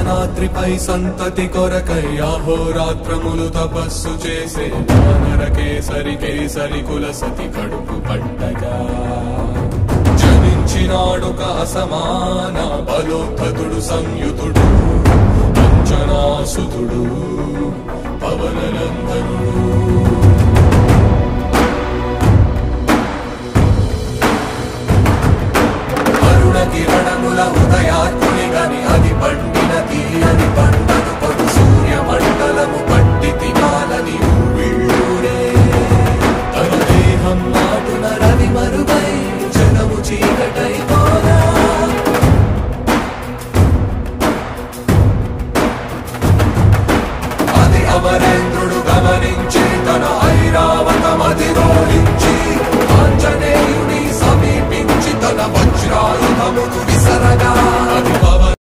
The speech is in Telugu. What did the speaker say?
అంజనాద్రిపై సంతతి కొరకై అహోరాత్రములు తపస్సు చేసే వానర కేసరి కేసరి కుల సతి కడుపు పట్టగా జనించినాడొక అసమాన బలోద్ధతుడు సంయుతుడు అంజనాసుతుడు పవననందనుడు. అరుణ కిరణముల ఉదయాత్మ